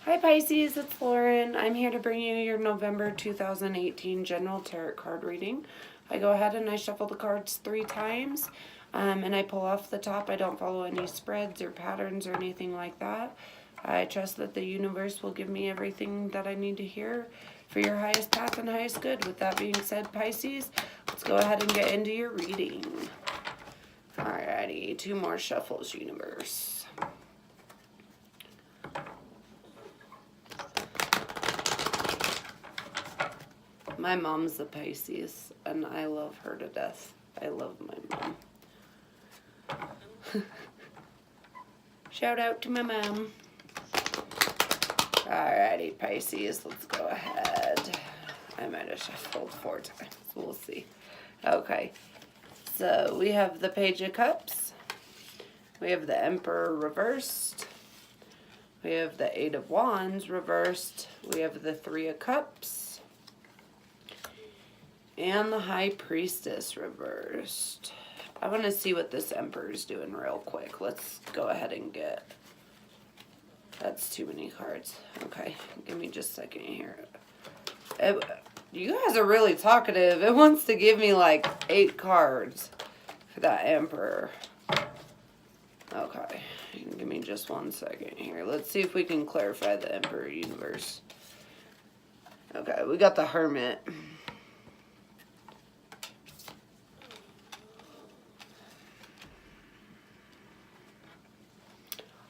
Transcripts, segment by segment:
Hi Pisces, it's Lauren. I'm here to bring you your November 2018 General Tarot card reading. I go ahead and I shuffle the cards 3 times, and I pull off the top. I don't follow any spreads or patterns or anything like that. I trust that the universe will give me everything that I need to hear for your highest path and highest good. With that being said, Pisces, let's go ahead and get into your reading. Alrighty, 2 more shuffles, universe. My mom's a Pisces, and I love her to death. I love my mom. Shout out to my mom. Alrighty, Pisces, let's go ahead. I might have shuffled 4 times. We'll see. Okay, so we have the Page of Cups. We have the Emperor reversed. We have the 8 of Wands reversed. We have the 3 of Cups. And the High Priestess reversed. I want to see what this Emperor's doing real quick. Let's go ahead and get... That's too many cards. Okay, give me just a second here. You guys are really talkative. It wants to give me like 8 cards for that Emperor. Okay, give me just 1 second here. Let's see if we can clarify the Emperor universe. Okay, we got the Hermit.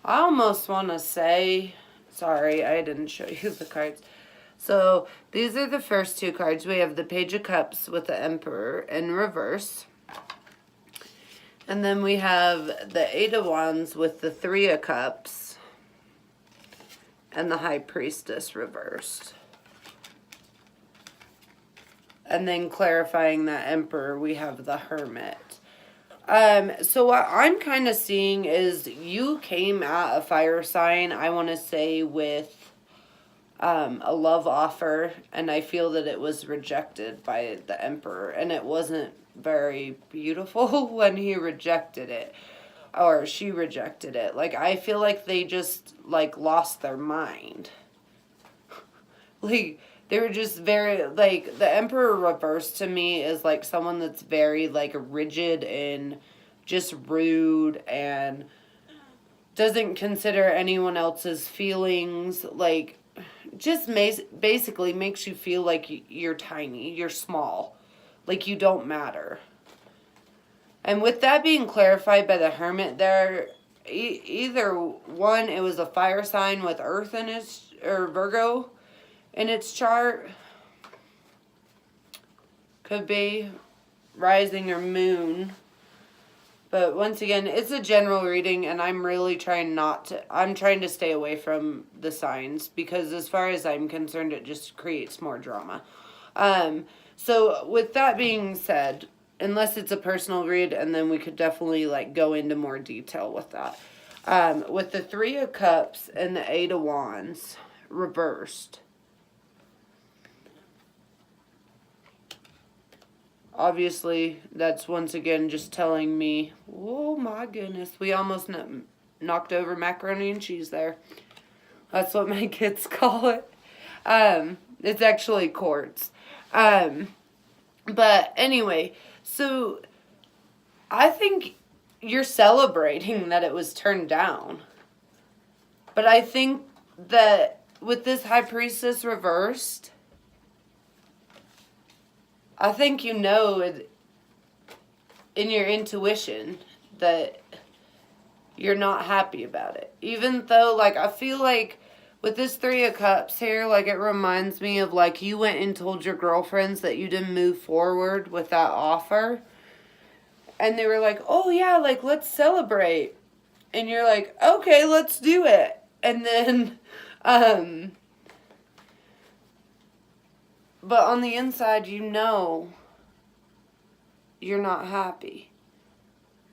I almost want to say, sorry, I didn't show you the cards. So these are the first 2 cards. We have the Page of Cups with the Emperor in reverse. And then we have the 8 of Wands with the 3 of Cups and the High Priestess reversed. And then clarifying that Emperor, we have the Hermit. So what I'm kind of seeing is you came at a fire sign, I want to say, with a love offer, and I feel that it was rejected by the Emperor, and it wasn't very beautiful when he rejected it, or she rejected it. Like, I feel like they just, like, lost their mind. Like, they were just very, like, the Emperor reversed to me is, like, someone that's very, like, rigid and just rude and doesn't consider anyone else's feelings. Like, just basically makes you feel like you're tiny, you're small, like you don't matter. And with that being clarified by the Hermit there, either one, it was a fire sign with Earth in its, or Virgo in its chart. Could be rising or moon. But once again, it's a general reading, and I'm really trying I'm trying to stay away from the signs, because as far as I'm concerned, it just creates more drama. So with that being said, unless it's a personal read, and then we could definitely, like, go into more detail with that. With the 3 of Cups and the 8 of Wands reversed, obviously, that's once again just telling me, oh my goodness, we almost knocked over macaroni and cheese there. That's what my kids call it. It's actually quartz. But anyway, so I think you're celebrating that it was turned down. But I think that with this High Priestess reversed, I think you know in your intuition that you're not happy about it. Even though, like, I feel like with this 3 of Cups here, like, it reminds me of, like, you went and told your girlfriends that you didn't move forward with that offer. And they were like, oh, yeah, like, let's celebrate. And you're like, okay, let's do it. And then, but on the inside, you know you're not happy.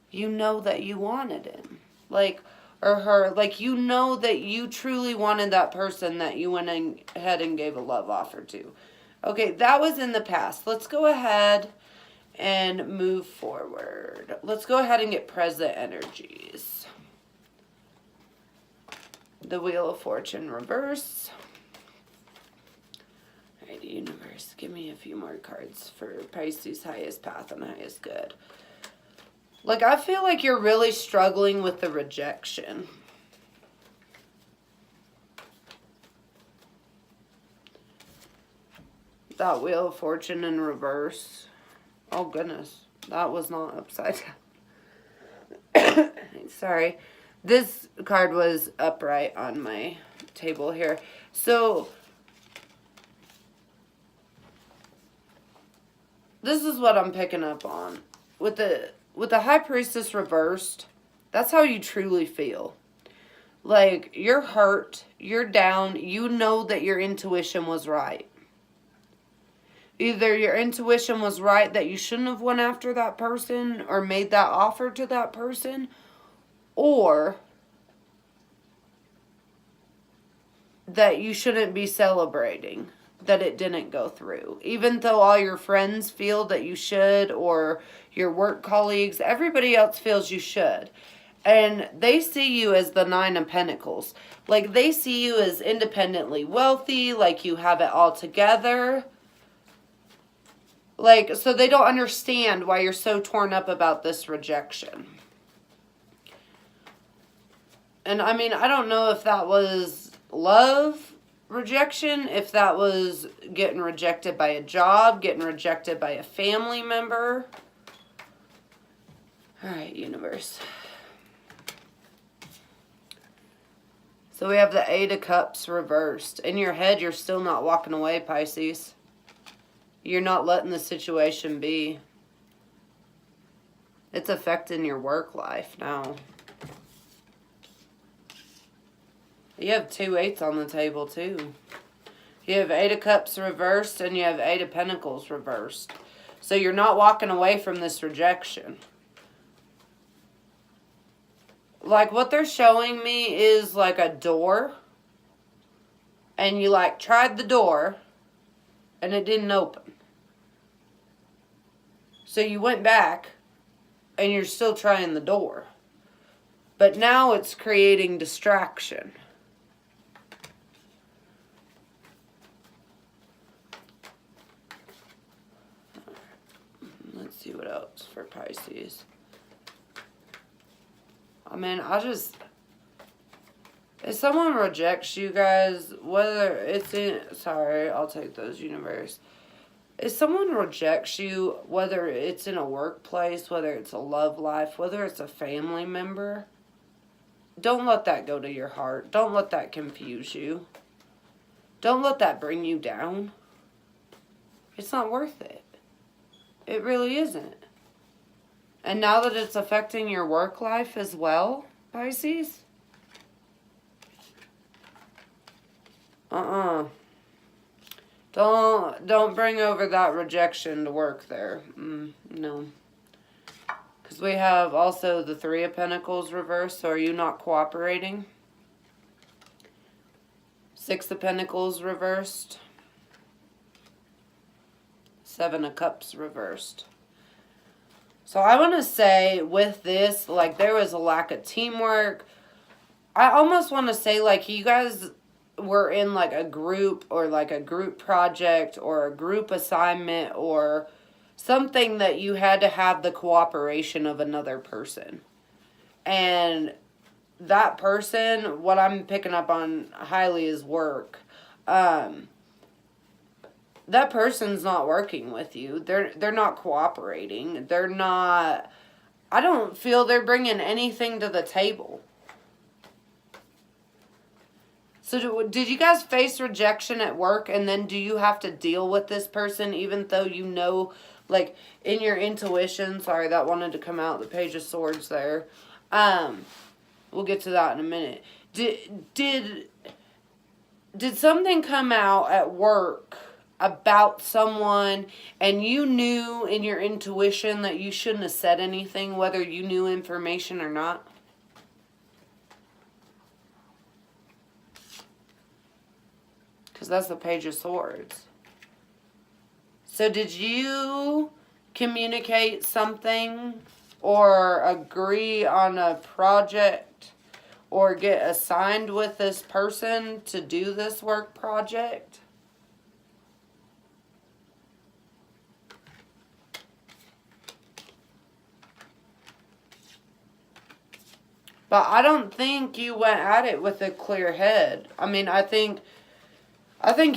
You know that you wanted him. Like, or her. Like, you know that you truly wanted that person that you went ahead and gave a love offer to. Okay, that was in the past. Let's go ahead and move forward. Let's go ahead and get present energies. The Wheel of Fortune reverse. Alright, universe, give me a few more cards for Pisces, highest path and highest good. Like, I feel like you're really struggling with the rejection. That Wheel of Fortune in reverse. Oh, goodness. That was not upside down. Sorry. This card was upright on my table here. So, this is what I'm picking up on. With the High Priestess reversed, that's how you truly feel. Like, you're hurt, you're down, you know that your intuition was right. Either your intuition was right that you shouldn't have went after that person or made that offer to that person, or that you shouldn't be celebrating that it didn't go through. Even though all your friends feel that you should, or your work colleagues, everybody else feels you should. And they see you as the Nine of Pentacles. Like, they see you as independently wealthy, like you have it all together. Like, so they don't understand why you're so torn up about this rejection. And I mean, I don't know if that was love rejection, if that was getting rejected by a job, getting rejected by a family member. All right, universe. So we have the Eight of Cups reversed. In your head, you're still not walking away, Pisces. You're not letting the situation be. It's affecting your work life now. You have 2 eights on the table, too. You have Eight of Cups reversed, and you have Eight of Pentacles reversed. So you're not walking away from this rejection. Like, what they're showing me is like a door. And you, like, tried the door, and it didn't open. So you went back, and you're still trying the door. But now it's creating distraction. Let's see what else for Pisces. I mean, if someone rejects you guys, whether it's in, sorry, I'll take those, universe. If someone rejects you, whether it's in a workplace, whether it's a love life, whether it's a family member, don't let that go to your heart. Don't let that confuse you. Don't let that bring you down. It's not worth it. It really isn't. And now that it's affecting your work life as well, Pisces, Don't bring over that rejection to work there. No. Because we have also the Three of Pentacles reversed, so are you not cooperating? Six of Pentacles reversed. Seven of Cups reversed. So I want to say with this, like, there was a lack of teamwork. I almost want to say, like, you guys were in, like, a group or, like, a group project or a group assignment or something that you had to have the cooperation of another person. And that person, what I'm picking up on highly is work. That person's not working with you. They're not cooperating. They're not, I don't feel they're bringing anything to the table. So did you guys face rejection at work, and then do you have to deal with this person even though you know, like, in your intuition, sorry, that wanted to come out, the Page of Swords there. We'll get to that in a minute. Did something come out at work about someone, and you knew in your intuition that you shouldn't have said anything, whether you knew information or not? Because that's the Page of Swords. So did you communicate something or agree on a project or get assigned with this person to do this work project. But I don't think you went at it with a clear head. I mean, I think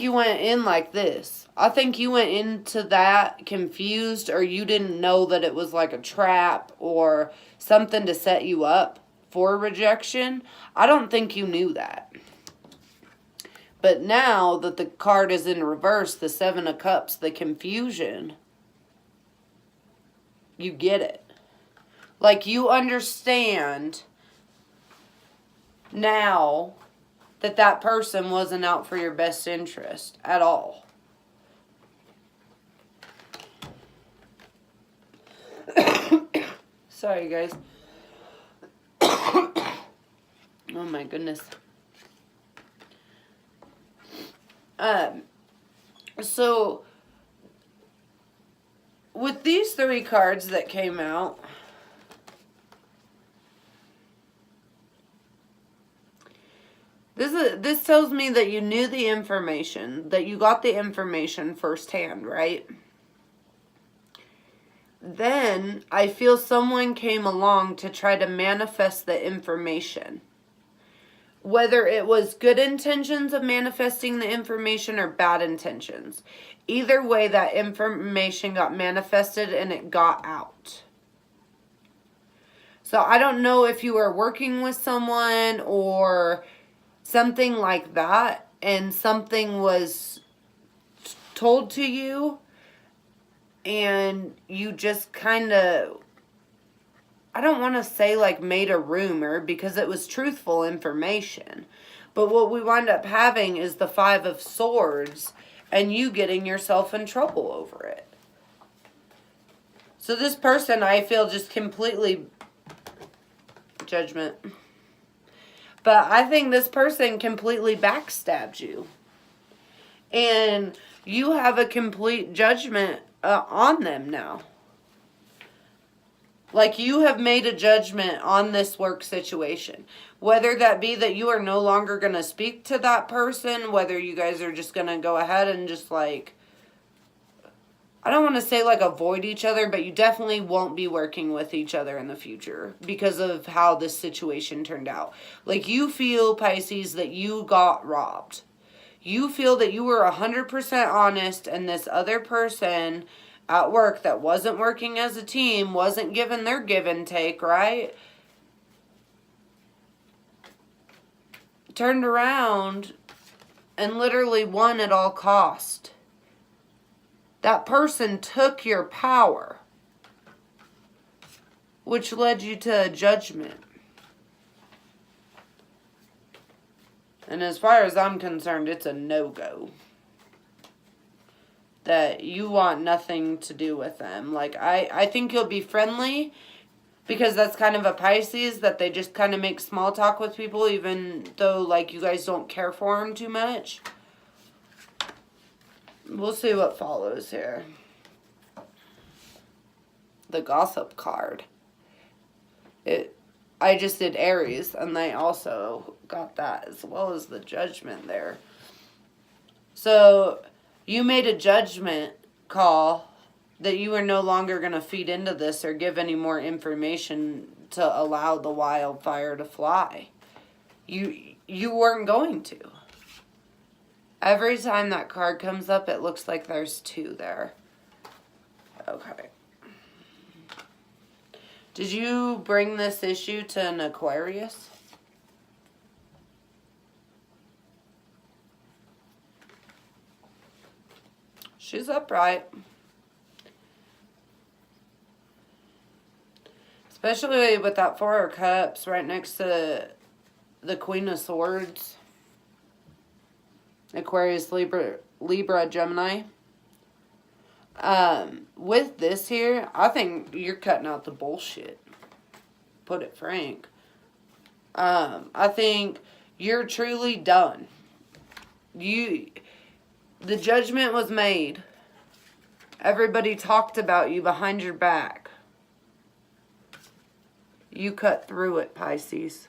you went in like this. I think you went into that confused, or you didn't know that it was like a trap or something to set you up for rejection. I don't think you knew that. But now that the card is in reverse, the Seven of Cups, the confusion, you get it. Like, you understand now that that person wasn't out for your best interest at all. Sorry, guys. Oh my goodness. So with these 3 cards that came out, this tells me that you knew the information, that you got the information firsthand, right? Then I feel someone came along to try to manifest the information. Whether it was good intentions of manifesting the information or bad intentions. Either way, that information got manifested and it got out. So I don't know if you were working with someone or something like that, and something was told to you, and you just kind of, I don't want to say like made a rumor, because it was truthful information. But what we wind up having is the 5 of Swords, and you getting yourself in trouble over it. So this person, I feel, just completely, Judgment. But I think this person completely backstabbed you. And you have a complete judgment on them now. Like, you have made a judgment on this work situation. Whether that be that you are no longer going to speak to that person, whether you guys are just going to go ahead and just like, I don't want to say like avoid each other, but you definitely won't be working with each other in the future because of how this situation turned out. Like, you feel, Pisces, that you got robbed. You feel that you were 100% honest, and this other person at work that wasn't working as a team, wasn't given their give and take, right? Turned around and literally won at all cost. That person took your power, which led you to a judgment. And as far as I'm concerned, it's a no-go. That you want nothing to do with them. Like, I think you'll be friendly, because that's kind of a Pisces, that they just kind of make small talk with people, even though, like, you guys don't care for them too much. We'll see what follows here. The Gossip card. I just did Aries, and they also got that, as well as the Judgment there. So, you made a judgment call that you are no longer going to feed into this or give any more information to allow the wildfire to fly. You weren't going to. Every time that card comes up, it looks like there's 2 there. Okay. Did you bring this issue to an Aquarius? She's upright. Especially with that 4 of Cups right next to the Queen of Swords. Aquarius, Libra, Gemini. With this here, I think you're cutting out the bullshit. Put it frank. I think you're truly done. The judgment was made. Everybody talked about you behind your back. You cut through it, Pisces.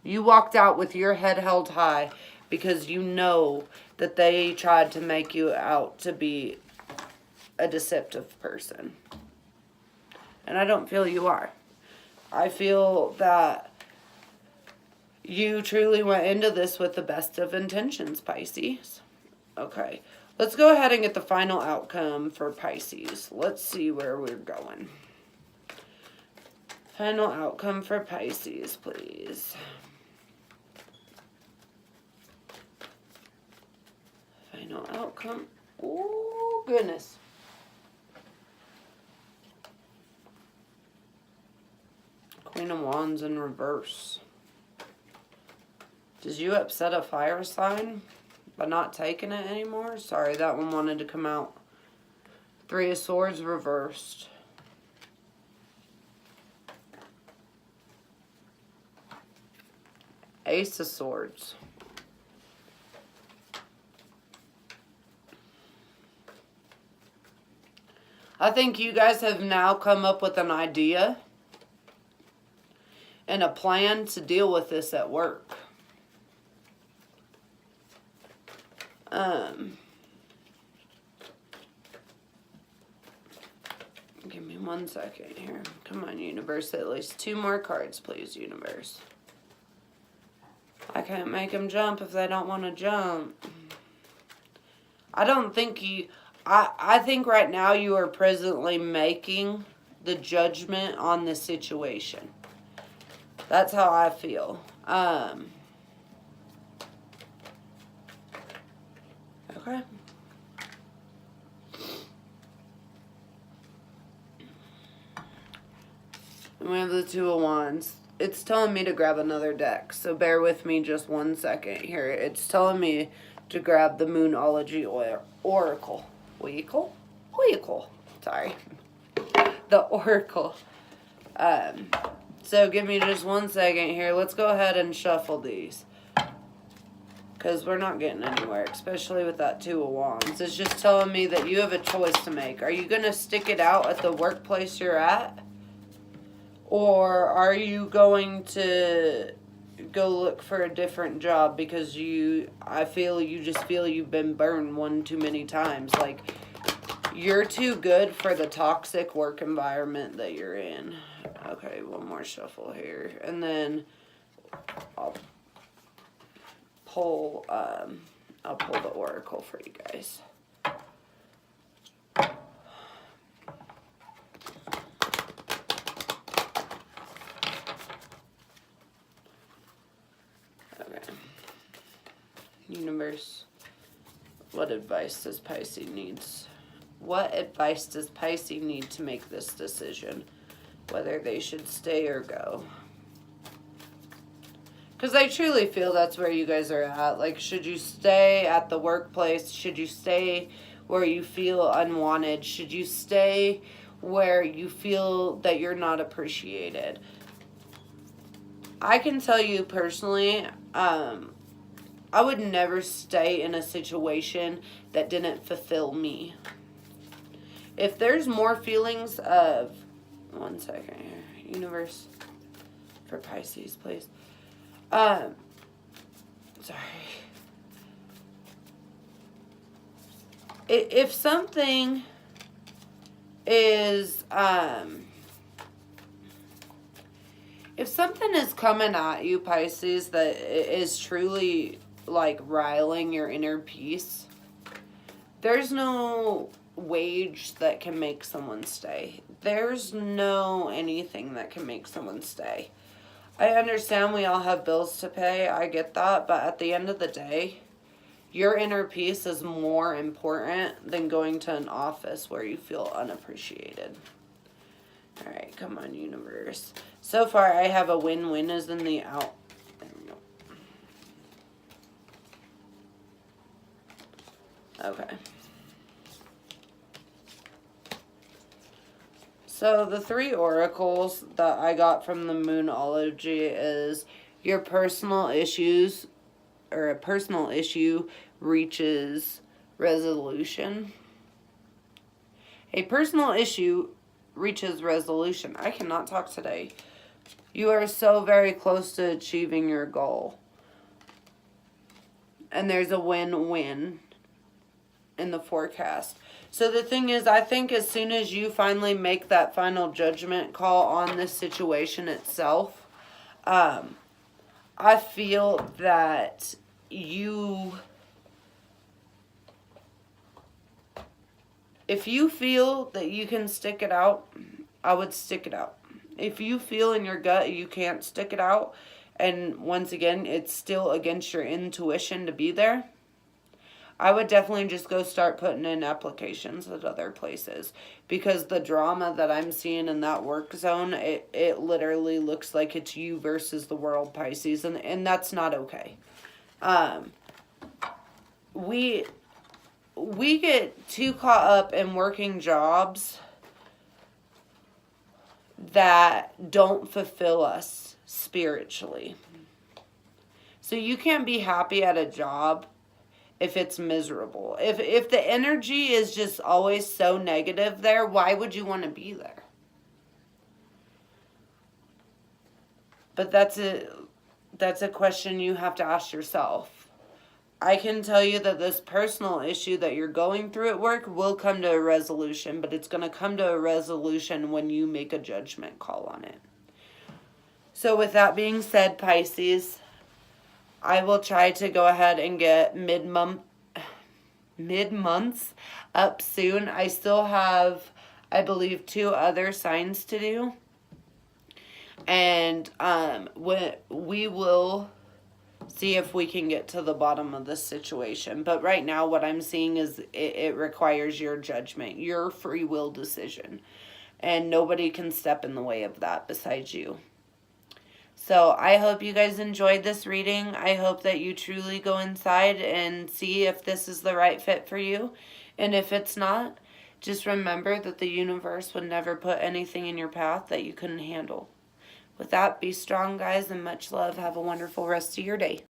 You walked out with your head held high because you know that they tried to make you out to be a deceptive person. And I don't feel you are. I feel that you truly went into this with the best of intentions, Pisces. Okay. Let's go ahead and get the final outcome for Pisces. Let's see where we're going. Final outcome for Pisces, please. Final outcome. Oh, goodness. Queen of Wands in reverse. Did you upset a fire sign by not taking it anymore? Sorry, that one wanted to come out. Three of Swords reversed. Ace of Swords. I think you guys have now come up with an idea and a plan to deal with this at work. Give me 1 second here. Come on, universe. At least 2 more cards, please, universe. I can't make them jump if they don't want to jump. I don't think you... I think right now you are presently making the judgment on the situation. That's how I feel. Okay. And we have the Two of Wands. It's telling me to grab another deck, so bear with me just 1 second here. It's telling me to grab the Moonology Oracle. Oracle. Sorry. The Oracle. So give me just 1 second here. Let's go ahead and shuffle these. Because we're not getting anywhere, especially with that Two of Wands. It's just telling me that you have a choice to make. Are you going to stick it out at the workplace you're at? Or are you going to go look for a different job because you just feel you've been burned one too many times? Like, you're too good for the toxic work environment that you're in. Okay, one more shuffle here. And then I'll pull the Oracle for you guys. Okay. Universe, what advice does Pisces needs? What advice does Pisces need to make this decision? Whether they should stay or go? Because I truly feel that's where you guys are at. Like, should you stay at the workplace? Should you stay where you feel unwanted? Should you stay where you feel that you're not appreciated? I can tell you personally, I would never stay in a situation that didn't fulfill me. If there's more feelings of... 1 second here. Universe, for Pisces, please. Sorry. If something is, if something is coming at you, Pisces, that is truly, like, riling your inner peace, there's no wage that can make someone stay. There's no anything that can make someone stay. I understand we all have bills to pay. I get that. But at the end of the day, your inner peace is more important than going to an office where you feel unappreciated. All right, come on, universe. So far, I have a win-win is in the out. Okay. So the 3 oracles that I got from the Moonology is your personal issues, or a personal issue reaches resolution. A personal issue reaches resolution. I cannot talk today. You are so very close to achieving your goal. And there's a win-win in the forecast. So the thing is, I think as soon as you finally make that final judgment call on this situation itself, I feel that if you feel that you can stick it out, I would stick it out. If you feel in your gut you can't stick it out, and once again, it's still against your intuition to be there, I would definitely just go start putting in applications at other places. Because the drama that I'm seeing in that work zone, it literally looks like it's you versus the world, Pisces. And that's not okay. We get too caught up in working jobs that don't fulfill us spiritually. So you can't be happy at a job if it's miserable. If the energy is just always so negative there, why would you want to be there? But that's a question you have to ask yourself. I can tell you that this personal issue that you're going through at work will come to a resolution, but it's going to come to a resolution when you make a judgment call on it. So with that being said, Pisces, I will try to go ahead and get mid-months up soon. I still have, I believe, 2 other signs to do. And we will see if we can get to the bottom of this situation. But right now what I'm seeing is it requires your judgment, your free will decision. And nobody can step in the way of that besides you. So I hope you guys enjoyed this reading. I hope that you truly go inside and see if this is the right fit for you. And if it's not, just remember that the universe would never put anything in your path that you couldn't handle. With that, be strong, guys, and much love. Have a wonderful rest of your day.